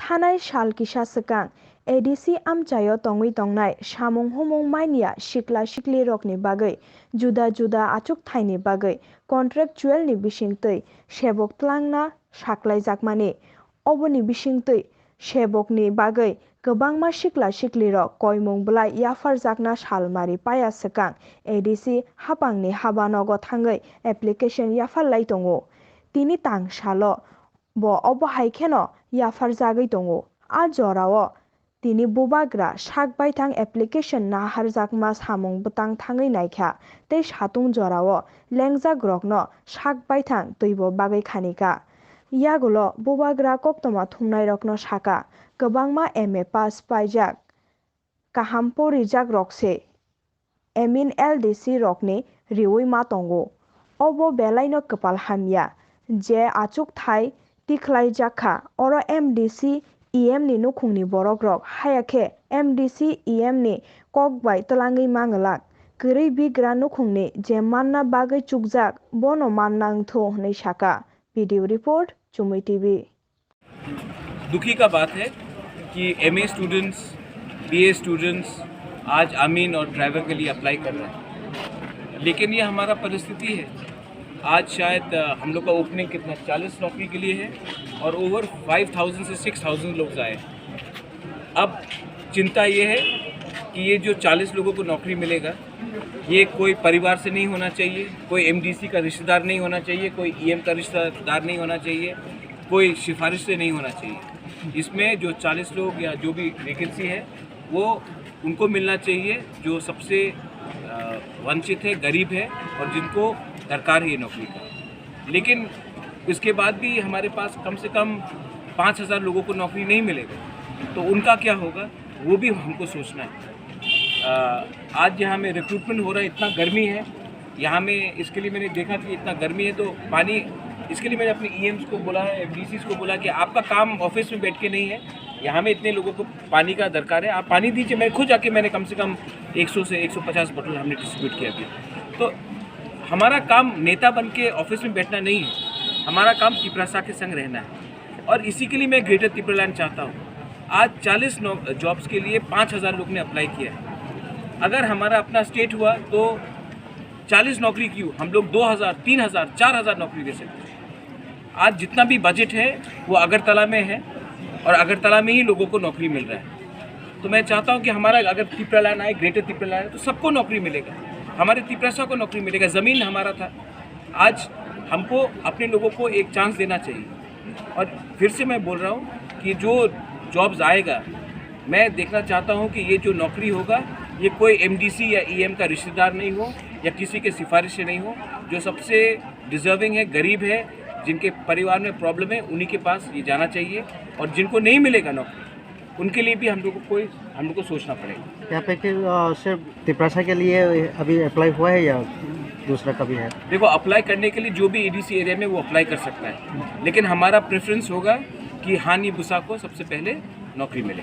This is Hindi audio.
थानाय साल किसा सकां ADC आमचायो tongwi tongnai samung humung mainia sikla sikli rokni bagui juda juda achuk thaini bagui contractual ni bisingtui sebok tlangna saklaijakmani oboni bisingtui sebokni bagui kwbangma sikla sikli rok koimung blai yafarjakna salmari paya sakang ADC hapangni habanogo thangui application yafarlai tongo tini tang salo bo obo haikeno yafarjagui tongo a jorao tini bubagra sakbaithang application naharjakma samung bwtang thangui naikha tei satung jorao lengjak rokno sakbaithang tuibo bagui khanika yagulo bubagra koktoma thungnai rokno saka kwbangma MA pass paijak kaham porijak rokse Amin LDC rokni riwi ma tongo obo belai no kwpal hamya je achuk thai tikhlaijakha oro MDC EM ni nukhungni borok rok hayakhe MDC EM ni kokbai tlangui manglak kwrwi bigra nukhungni je manna bagui chukjak bono mannangtho hnei saka video report चुमुई टीवी। दुखी का बात है कि MA स्टूडेंट्स BA स्टूडेंट्स आज अमीन और ड्राइवर के लिए अप्लाई कर रहे हैं, लेकिन ये हमारा परिस्थिति है। आज शायद हम लोग का ओपनिंग कितना 40 नौकरी के लिए है और ओवर 5000 से 6000 लोग आए। अब चिंता ये है कि ये जो 40 लोगों को नौकरी मिलेगा ये कोई परिवार से नहीं होना चाहिए, कोई MDC का रिश्तेदार नहीं होना चाहिए, कोई EM का रिश्तेदार नहीं होना चाहिए, कोई सिफारिश से नहीं होना चाहिए। इसमें जो 40 लोग या जो भी वैकेंसी है वो उनको मिलना चाहिए जो सबसे वंचित है, गरीब है और जिनको दरकार है नौकरी का। लेकिन इसके बाद भी हमारे पास कम से कम 5000 लोगों को नौकरी नहीं मिलेगा, तो उनका क्या होगा वो भी हमको सोचना है। आज यहाँ में रिक्रूटमेंट हो रहा है, इतना गर्मी है यहाँ में, इसके लिए मैंने देखा कि इतना गर्मी है तो पानी, इसके लिए मैंने अपने EMs को बोला है, MDCs को बोला कि आपका काम ऑफिस में बैठ के नहीं है, यहाँ में इतने लोगों को पानी का दरकार है, आप पानी दीजिए। मैं खुद जाके मैंने कम से कम 100 से 150 बोतल हमने डिस्ट्रीब्यूट किया अभी। तो हमारा काम नेता बन के ऑफिस में बैठना नहीं है, हमारा काम तिपरासा के संग रहना है और इसी के लिए मैं ग्रेटर तिपरालैंड चाहता हूँ। आज 40 जॉब्स के लिए 5000 लोग ने अप्लाई किया है। अगर हमारा अपना स्टेट हुआ तो 40 नौकरी क्यों, हम लोग 2000, 3000, 4000 नौकरी दे सकते हैं। आज जितना भी बजट है वो अगरतला में है और अगरतला में ही लोगों को नौकरी मिल रहा है। तो मैं चाहता हूँ कि हमारा अगर तिपरालैंड आए, ग्रेटर तिपरालैंड आए तो सबको नौकरी मिलेगा, हमारे तिपरासा को नौकरी मिलेगा। ज़मीन हमारा था, आज हमको अपने लोगों को एक चांस देना चाहिए। और फिर से मैं बोल रहा हूँ कि जो जॉब्स आएगा, मैं देखना चाहता हूँ कि ये जो नौकरी होगा ये कोई MDC या EM का रिश्तेदार नहीं हो या किसी के सिफारिश से नहीं हो, जो सबसे डिज़र्विंग है, गरीब है, जिनके परिवार में प्रॉब्लम है, उन्हीं के पास ये जाना चाहिए। और जिनको नहीं मिलेगा नौकरी उनके लिए भी हम लोग को सोचना पड़ेगा। यहाँ पे कि सिर्फ तिपरासा के लिए अभी अप्लाई हुआ है या दूसरा कभी है? देखो, अप्लाई करने के लिए जो भी ADC एरिया में वो अप्लाई कर सकता है, लेकिन हमारा प्रेफरेंस होगा कि हानि बुसा को सबसे पहले नौकरी मिले।